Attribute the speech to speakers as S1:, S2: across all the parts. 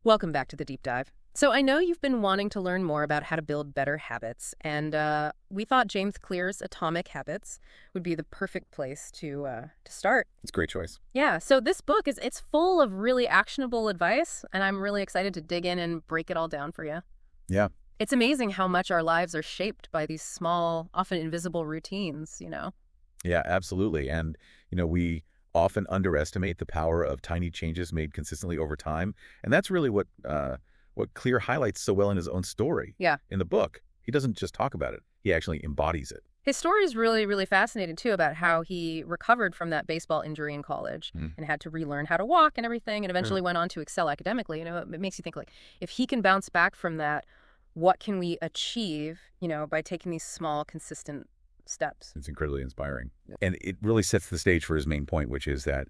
S1: Welcome back to the deep dive. So I know you've been wanting to learn more about how to build better habits, and we thought James Clear's Atomic Habits would be the perfect place to start.
S2: It's a great choice.
S1: Yeah, so this book it's full of really actionable advice, and I'm really excited to dig in and break it all down for you.
S2: Yeah.
S1: It's amazing how much our lives are shaped by these small, often invisible routines.
S2: Yeah, absolutely. And, we often underestimate the power of tiny changes made consistently over time. And that's really what Clear highlights so well in his own story.
S1: Yeah.
S2: In the book. He doesn't just talk about it. He actually embodies it.
S1: His story is really, really fascinating, too, about how he recovered from that baseball injury in college and had to relearn how to walk and everything, and eventually went on to excel academically. It makes you think, like, if he can bounce back from that, what can we achieve, by taking these small, consistent steps?
S2: It's incredibly inspiring. And it really sets the stage for his main point, which is that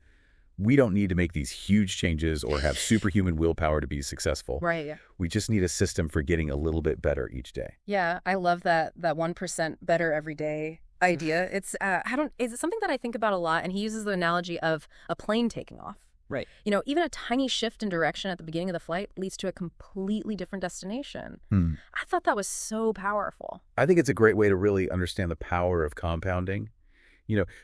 S2: we don't need to make these huge changes or have superhuman willpower to be successful.
S1: Right, yeah.
S2: We just need a system for getting a little bit better each day.
S1: Yeah, I love that 1% better every day idea. It's something that I think about a lot, and he uses the analogy of a plane taking off.
S2: Right.
S1: Even a tiny shift in direction at the beginning of the flight leads to a completely different destination. I thought that was so powerful.
S2: I think it's a great way to really understand the power of compounding,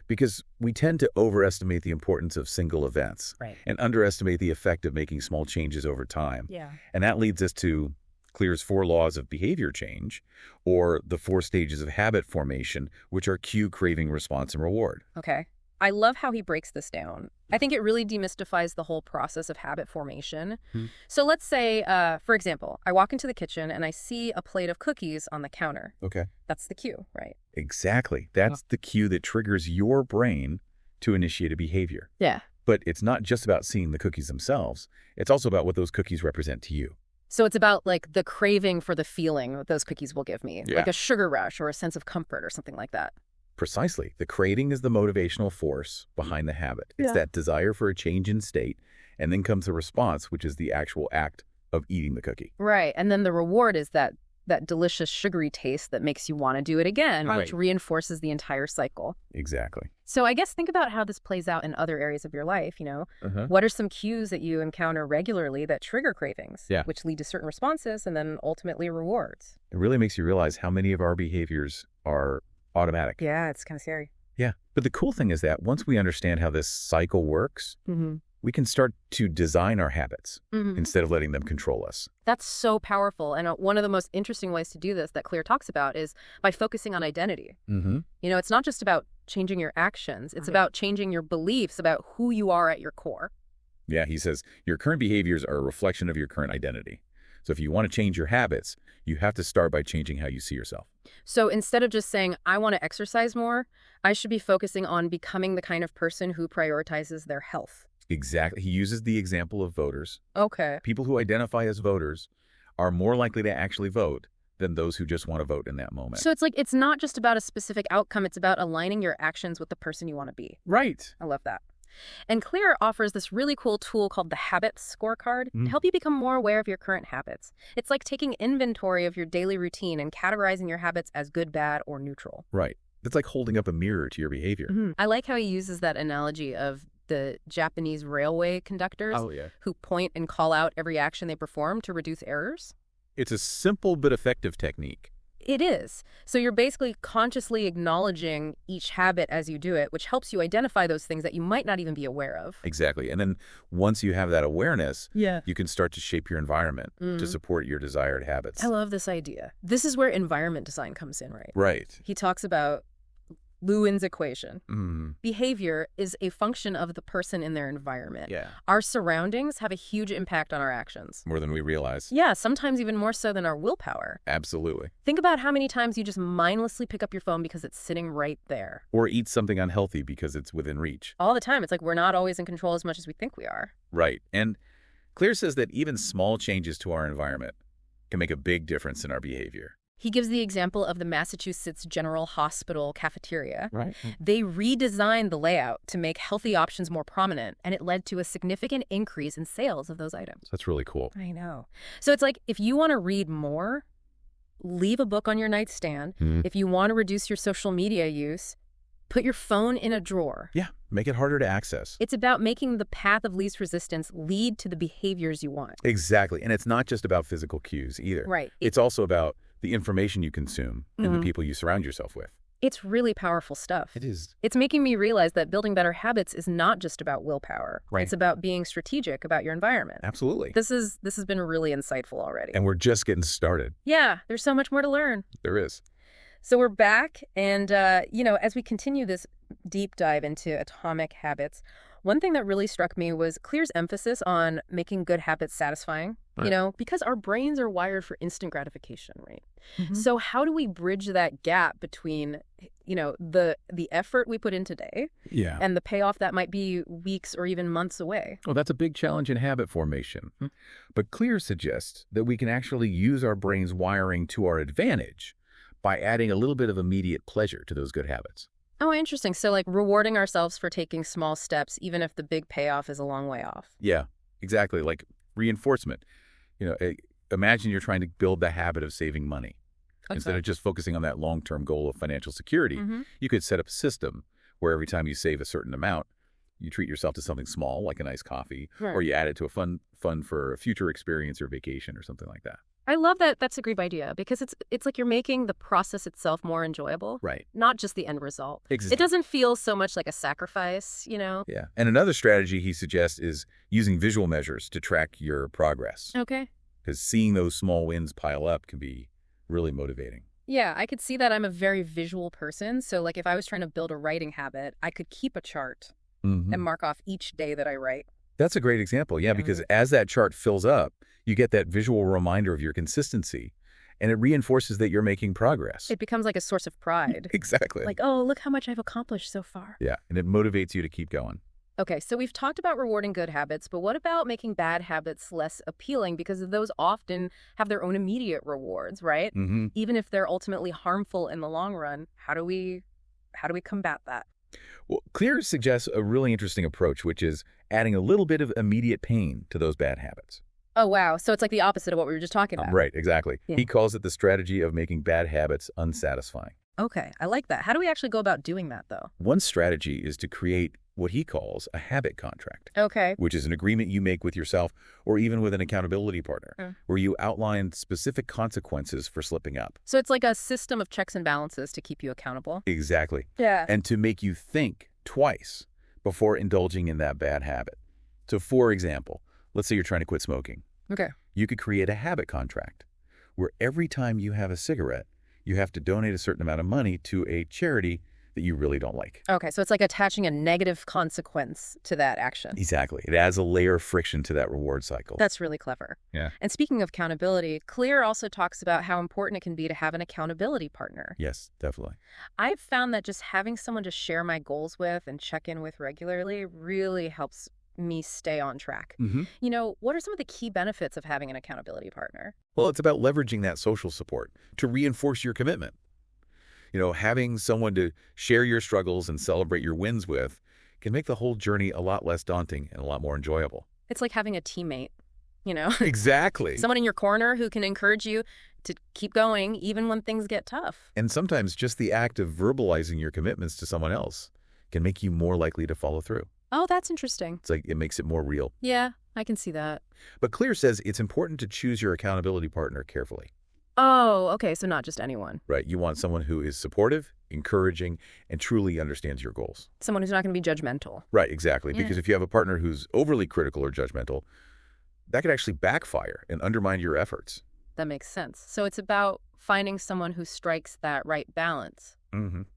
S2: because we tend to overestimate the importance of single events and underestimate the effect of making small changes over time.
S1: Yeah.
S2: And that leads us to Clear's 4 laws of behavior change, or the 4 stages of habit formation, which are cue, craving, response, and reward.
S1: Okay. I love how he breaks this down. I think it really demystifies the whole process of habit formation. So let's say, for example, I walk into the kitchen and I see a plate of cookies on the counter.
S2: Okay.
S1: That's the cue, right?
S2: Exactly. That's the cue that triggers your brain to initiate a behavior.
S1: Yeah.
S2: But it's not just about seeing the cookies themselves. It's also about what those cookies represent to you.
S1: So it's about, like, the craving for the feeling that those cookies will give me,
S2: Yeah.
S1: like a sugar rush or a sense of comfort or something like that.
S2: Precisely. The craving is the motivational force behind the habit. It's that desire for a change in state, and then comes the response, which is the actual act of eating the cookie.
S1: Right. And then the reward is that delicious sugary taste that makes you want to do it again, which reinforces the entire cycle.
S2: Exactly.
S1: So I guess think about how this plays out in other areas of your life, What are some cues that you encounter regularly that trigger cravings, which lead to certain responses and then ultimately rewards?
S2: It really makes you realize how many of our behaviors are automatic.
S1: Yeah, it's kind of scary.
S2: Yeah. But the cool thing is that once we understand how this cycle works, we can start to design our habits instead of letting them control us.
S1: That's so powerful. And one of the most interesting ways to do this that Clear talks about is by focusing on identity. It's not just about changing your actions. It's about changing your beliefs about who you are at your core.
S2: Yeah, he says your current behaviors are a reflection of your current identity. So if you want to change your habits, you have to start by changing how you see yourself.
S1: So instead of just saying, I want to exercise more, I should be focusing on becoming the kind of person who prioritizes their health.
S2: Exactly. He uses the example of voters.
S1: Okay.
S2: People who identify as voters are more likely to actually vote than those who just want to vote in that moment.
S1: So it's not just about a specific outcome. It's about aligning your actions with the person you want to be.
S2: Right.
S1: I love that. And Clear offers this really cool tool called the Habits Scorecard to help you become more aware of your current habits. It's like taking inventory of your daily routine and categorizing your habits as good, bad, or neutral.
S2: Right. It's like holding up a mirror to your behavior.
S1: I like how he uses that analogy of the Japanese railway conductors who point and call out every action they perform to reduce errors.
S2: It's a simple but effective technique.
S1: It is. So you're basically consciously acknowledging each habit as you do it, which helps you identify those things that you might not even be aware of.
S2: Exactly. And then once you have that awareness, you can start to shape your environment to support your desired habits.
S1: I love this idea. This is where environment design comes in, right?
S2: Right.
S1: He talks about Lewin's equation. Behavior is a function of the person in their environment.
S2: Yeah.
S1: Our surroundings have a huge impact on our actions.
S2: More than we realize.
S1: Yeah, sometimes even more so than our willpower.
S2: Absolutely.
S1: Think about how many times you just mindlessly pick up your phone because it's sitting right there.
S2: Or eat something unhealthy because it's within reach.
S1: All the time. It's like we're not always in control as much as we think we are.
S2: Right. And Clear says that even small changes to our environment can make a big difference in our behavior.
S1: He gives the example of the Massachusetts General Hospital cafeteria.
S2: Right.
S1: They redesigned the layout to make healthy options more prominent, and it led to a significant increase in sales of those items.
S2: That's really cool.
S1: I know. So it's like, if you want to read more, leave a book on your nightstand. If you want to reduce your social media use, Put your phone in a drawer.
S2: Yeah, make it harder to access.
S1: It's about making the path of least resistance lead to the behaviors you want.
S2: Exactly. And it's not just about physical cues either.
S1: Right.
S2: It's also about the information you consume and the people you surround yourself with.
S1: It's really powerful stuff.
S2: It is.
S1: It's making me realize that building better habits is not just about willpower.
S2: Right.
S1: It's about being strategic about your environment.
S2: Absolutely.
S1: This has been really insightful already.
S2: And we're just getting started.
S1: Yeah, there's so much more to learn.
S2: There is.
S1: So we're back, and, as we continue this deep dive into Atomic Habits, one thing that really struck me was Clear's emphasis on making good habits satisfying,
S2: Right.
S1: Because our brains are wired for instant gratification, right? So how do we bridge that gap between, the effort we put in today
S2: Yeah.
S1: and the payoff that might be weeks or even months away?
S2: Well, that's a big challenge in habit formation. But Clear suggests that we can actually use our brain's wiring to our advantage by adding a little bit of immediate pleasure to those good habits.
S1: Oh, interesting. So like rewarding ourselves for taking small steps, even if the big payoff is a long way off.
S2: Yeah, exactly. Like reinforcement. Imagine you're trying to build the habit of saving money.
S1: Okay.
S2: Instead of just focusing on that long-term goal of financial security, you could set up a system where every time you save a certain amount, you treat yourself to something small, like a nice coffee, or you add it to a fund for a future experience or vacation or something like that.
S1: I love that. That's a great idea because it's like you're making the process itself more enjoyable.
S2: Right.
S1: Not just the end result.
S2: Exactly.
S1: It doesn't feel so much like a sacrifice,
S2: Yeah. And another strategy he suggests is using visual measures to track your progress.
S1: Okay.
S2: Because seeing those small wins pile up can be really motivating.
S1: Yeah, I could see that. I'm a very visual person. So like if I was trying to build a writing habit, I could keep a chart and mark off each day that I write.
S2: That's a great example. Yeah, because as that chart fills up, you get that visual reminder of your consistency, and it reinforces that you're making progress.
S1: It becomes like a source of pride.
S2: Exactly.
S1: Like, oh, look how much I've accomplished so far.
S2: Yeah, and it motivates you to keep going.
S1: Okay, so we've talked about rewarding good habits, but what about making bad habits less appealing? Because those often have their own immediate rewards, right? Even if they're ultimately harmful in the long run, how do we combat that?
S2: Well, Clear suggests a really interesting approach, which is adding a little bit of immediate pain to those bad habits.
S1: Oh, wow. So it's like the opposite of what we were just talking about.
S2: Right, exactly.
S1: Yeah.
S2: He calls it the strategy of making bad habits unsatisfying.
S1: Okay, I like that. How do we actually go about doing that, though?
S2: One strategy is to create what he calls a habit contract.
S1: Okay.
S2: Which is an agreement you make with yourself or even with an accountability partner, where you outline specific consequences for slipping up.
S1: So it's like a system of checks and balances to keep you accountable?
S2: Exactly.
S1: Yeah.
S2: And to make you think twice before indulging in that bad habit. So for example, let's say you're trying to quit smoking.
S1: Okay.
S2: You could create a habit contract where every time you have a cigarette, you have to donate a certain amount of money to a charity that you really don't like.
S1: Okay, so it's like attaching a negative consequence to that action.
S2: Exactly. It adds a layer of friction to that reward cycle.
S1: That's really clever.
S2: Yeah.
S1: And speaking of accountability, Clear also talks about how important it can be to have an accountability partner.
S2: Yes, definitely.
S1: I've found that just having someone to share my goals with and check in with regularly really helps me stay on track. What are some of the key benefits of having an accountability partner?
S2: Well, it's about leveraging that social support to reinforce your commitment. Having someone to share your struggles and celebrate your wins with can make the whole journey a lot less daunting and a lot more enjoyable.
S1: It's like having a teammate,
S2: Exactly.
S1: Someone in your corner who can encourage you to keep going even when things get tough.
S2: And sometimes just the act of verbalizing your commitments to someone else can make you more likely to follow through.
S1: Oh, that's interesting.
S2: It's like it makes it more real.
S1: Yeah, I can see that.
S2: But Clear says it's important to choose your accountability partner carefully.
S1: Oh, okay, so not just anyone.
S2: Right. You want someone who is supportive, encouraging, and truly understands your goals.
S1: Someone who's not going to be judgmental.
S2: Right, exactly.
S1: Yeah.
S2: Because if you have a partner who's overly critical or judgmental, that could actually backfire and undermine your efforts.
S1: That makes sense. So it's about finding someone who strikes that right balance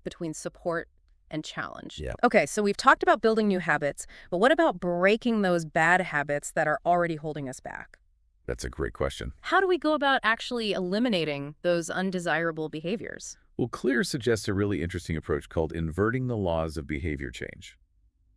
S1: between support and challenge.
S2: Yeah.
S1: Okay, so we've talked about building new habits, but what about breaking those bad habits that are already holding us back?
S2: That's a great question.
S1: How do we go about actually eliminating those undesirable behaviors?
S2: Well, Clear suggests a really interesting approach called inverting the laws of behavior change.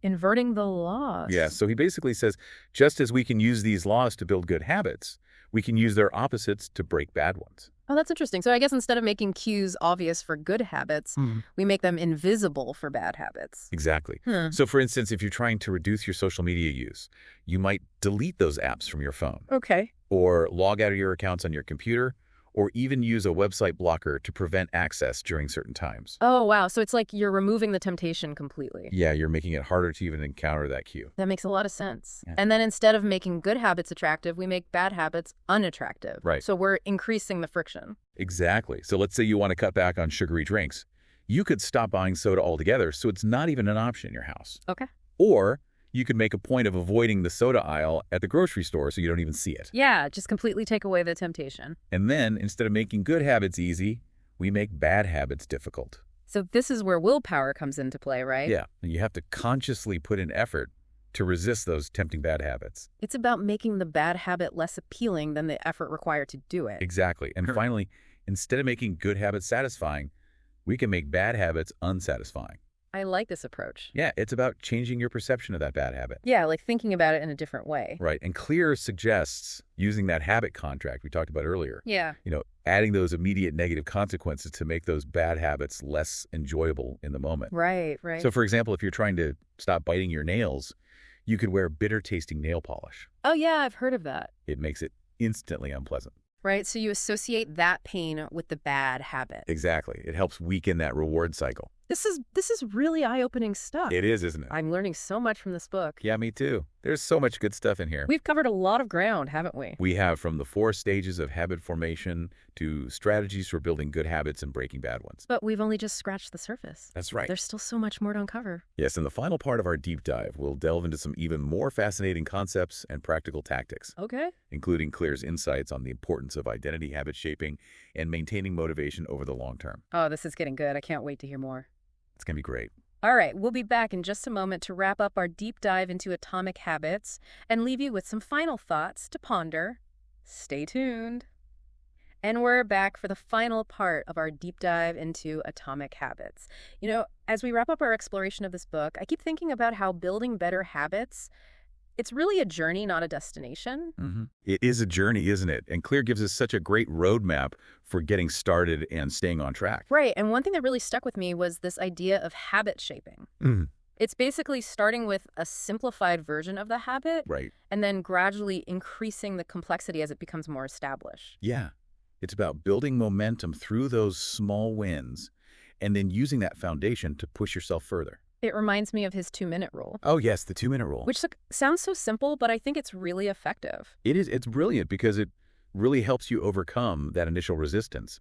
S1: Inverting the laws?
S2: Yeah, so he basically says, just as we can use these laws to build good habits, we can use their opposites to break bad ones.
S1: Oh, that's interesting. So I guess instead of making cues obvious for good habits, we make them invisible for bad habits.
S2: Exactly. So for instance, if you're trying to reduce your social media use, you might delete those apps from your phone.
S1: Okay.
S2: Or log out of your accounts on your computer, or even use a website blocker to prevent access during certain times.
S1: Oh, wow. So it's like you're removing the temptation completely.
S2: Yeah, you're making it harder to even encounter that cue.
S1: That makes a lot of sense.
S2: Yeah.
S1: And then instead of making good habits attractive, we make bad habits unattractive.
S2: Right.
S1: So we're increasing the friction.
S2: Exactly. So let's say you want to cut back on sugary drinks. You could stop buying soda altogether, so it's not even an option in your house.
S1: Okay.
S2: Or you could make a point of avoiding the soda aisle at the grocery store so you don't even see it.
S1: Yeah, just completely take away the temptation.
S2: And then, instead of making good habits easy, we make bad habits difficult.
S1: So this is where willpower comes into play, right?
S2: Yeah, and you have to consciously put in effort to resist those tempting bad habits.
S1: It's about making the bad habit less appealing than the effort required to do it.
S2: Exactly. And finally, instead of making good habits satisfying, we can make bad habits unsatisfying.
S1: I like this approach.
S2: Yeah, it's about changing your perception of that bad habit.
S1: Yeah, like thinking about it in a different way.
S2: Right. And Clear suggests using that habit contract we talked about earlier.
S1: Yeah.
S2: Adding those immediate negative consequences to make those bad habits less enjoyable in the moment.
S1: Right, right.
S2: So, for example, if you're trying to stop biting your nails, you could wear bitter-tasting nail polish.
S1: Oh, yeah, I've heard of that.
S2: It makes it instantly unpleasant.
S1: Right, so you associate that pain with the bad habit.
S2: Exactly. It helps weaken that reward cycle.
S1: This is really eye-opening stuff.
S2: It is, isn't it?
S1: I'm learning so much from this book.
S2: Yeah, me too. There's so much good stuff in here.
S1: We've covered a lot of ground, haven't we?
S2: We have from the 4 stages of habit formation to strategies for building good habits and breaking bad ones.
S1: But we've only just scratched the surface.
S2: That's right.
S1: There's still so much more to uncover.
S2: Yes, in the final part of our deep dive, we'll delve into some even more fascinating concepts and practical tactics,
S1: Okay.
S2: including Clear's insights on the importance of identity habit shaping and maintaining motivation over the long term.
S1: Oh, this is getting good. I can't wait to hear more.
S2: It's going to be great.
S1: All right, we'll be back in just a moment to wrap up our deep dive into atomic habits and leave you with some final thoughts to ponder. Stay tuned. And we're back for the final part of our deep dive into atomic habits. As we wrap up our exploration of this book, I keep thinking about how building better habits, it's really a journey, not a destination.
S2: Mm-hmm. It is a journey, isn't it? And Clear gives us such a great roadmap for getting started and staying on track.
S1: Right, and one thing that really stuck with me was this idea of habit shaping.
S2: Mm-hmm.
S1: It's basically starting with a simplified version of the habit,
S2: Right.
S1: and then gradually increasing the complexity as it becomes more established.
S2: Yeah. It's about building momentum through those small wins and then using that foundation to push yourself further.
S1: It reminds me of his 2-minute rule.
S2: Oh, yes, the 2-minute rule.
S1: Which sounds so simple, but I think it's really effective.
S2: It is. It's brilliant because it really helps you overcome that initial resistance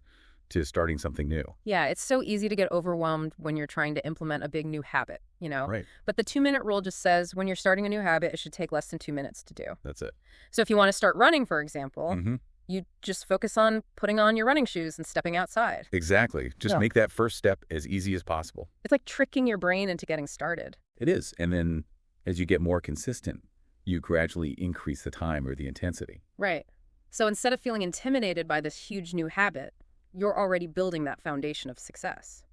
S2: to starting something new.
S1: Yeah, it's so easy to get overwhelmed when you're trying to implement a big new habit,
S2: Right.
S1: But the 2-minute rule just says when you're starting a new habit, it should take less than 2 minutes to do.
S2: That's it.
S1: So if you want to start running, for example,
S2: Mm-hmm.
S1: you just focus on putting on your running shoes and stepping outside.
S2: Exactly. Just make that first step as easy as possible.
S1: It's like tricking your brain into getting started.
S2: It is. And then as you get more consistent, you gradually increase the time or the intensity.
S1: Right. So instead of feeling intimidated by this huge new habit, you're already building that foundation of success.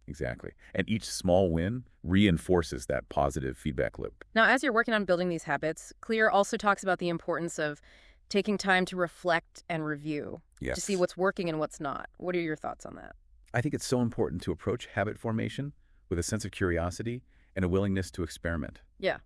S2: Exactly. And each small win reinforces that positive feedback loop.
S1: Now, as you're working on building these habits, Clear also talks about the importance of taking time to reflect and review
S2: Yes.
S1: to see what's working and what's not. What are your thoughts on that?
S2: I think it's so important to approach habit formation with a sense of curiosity and a willingness to experiment.
S1: Yeah.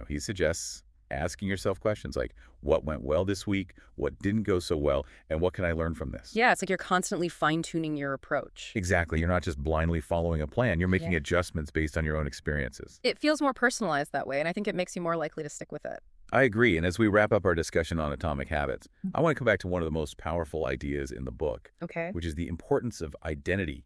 S2: He suggests asking yourself questions like, what went well this week? What didn't go so well? And what can I learn from this?
S1: Yeah, it's like you're constantly fine-tuning your approach.
S2: Exactly. You're not just blindly following a plan. You're making adjustments based on your own experiences.
S1: It feels more personalized that way, and I think it makes you more likely to stick with it.
S2: I agree. And as we wrap up our discussion on atomic habits, I want to come back to one of the most powerful ideas in the book,
S1: Okay.
S2: which is the importance of identity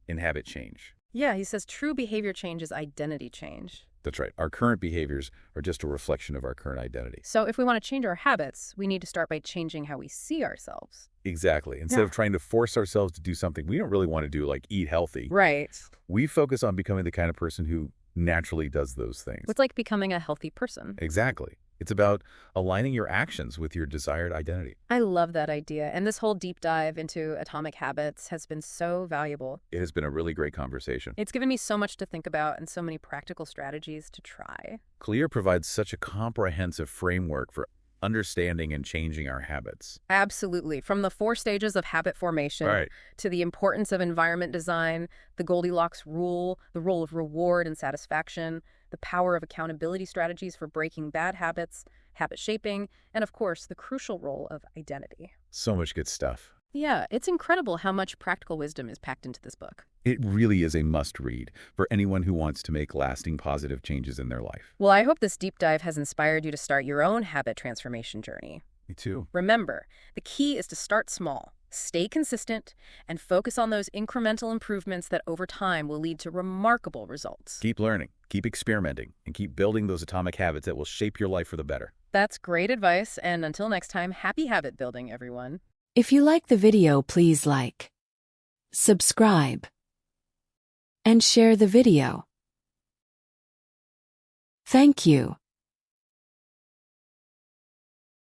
S2: in habit change.
S1: Yeah, he says true behavior change is identity change.
S2: That's right. Our current behaviors are just a reflection of our current identity.
S1: So if we want to change our habits, we need to start by changing how we see ourselves.
S2: Exactly. Instead of trying to force ourselves to do something we don't really want to do, like eat healthy,
S1: Right.
S2: we focus on becoming the kind of person who naturally does those things.
S1: It's like becoming a healthy person.
S2: Exactly. It's about aligning your actions with your desired identity.
S1: I love that idea. And this whole deep dive into atomic habits has been so valuable.
S2: It has been a really great conversation.
S1: It's given me so much to think about and so many practical strategies to try.
S2: Clear provides such a comprehensive framework for understanding and changing our habits.
S1: Absolutely. From the 4 stages of habit formation to the importance of environment design, the Goldilocks rule, the role of reward and satisfaction, the power of accountability strategies for breaking bad habits, habit shaping, and of course, the crucial role of identity.
S2: So much good stuff.
S1: Yeah, it's incredible how much practical wisdom is packed into this book.
S2: It really is a must-read for anyone who wants to make lasting positive changes in their life.
S1: Well, I hope this deep dive has inspired you to start your own habit transformation journey.
S2: Me too.
S1: Remember, the key is to start small, stay consistent, and focus on those incremental improvements that over time will lead to remarkable results.
S2: Keep learning, keep experimenting, and keep building those atomic habits that will shape your life for the better.
S1: That's great advice, and until next time, happy habit building, everyone.
S3: If you like the video, please like, subscribe, and share the video. Thank you.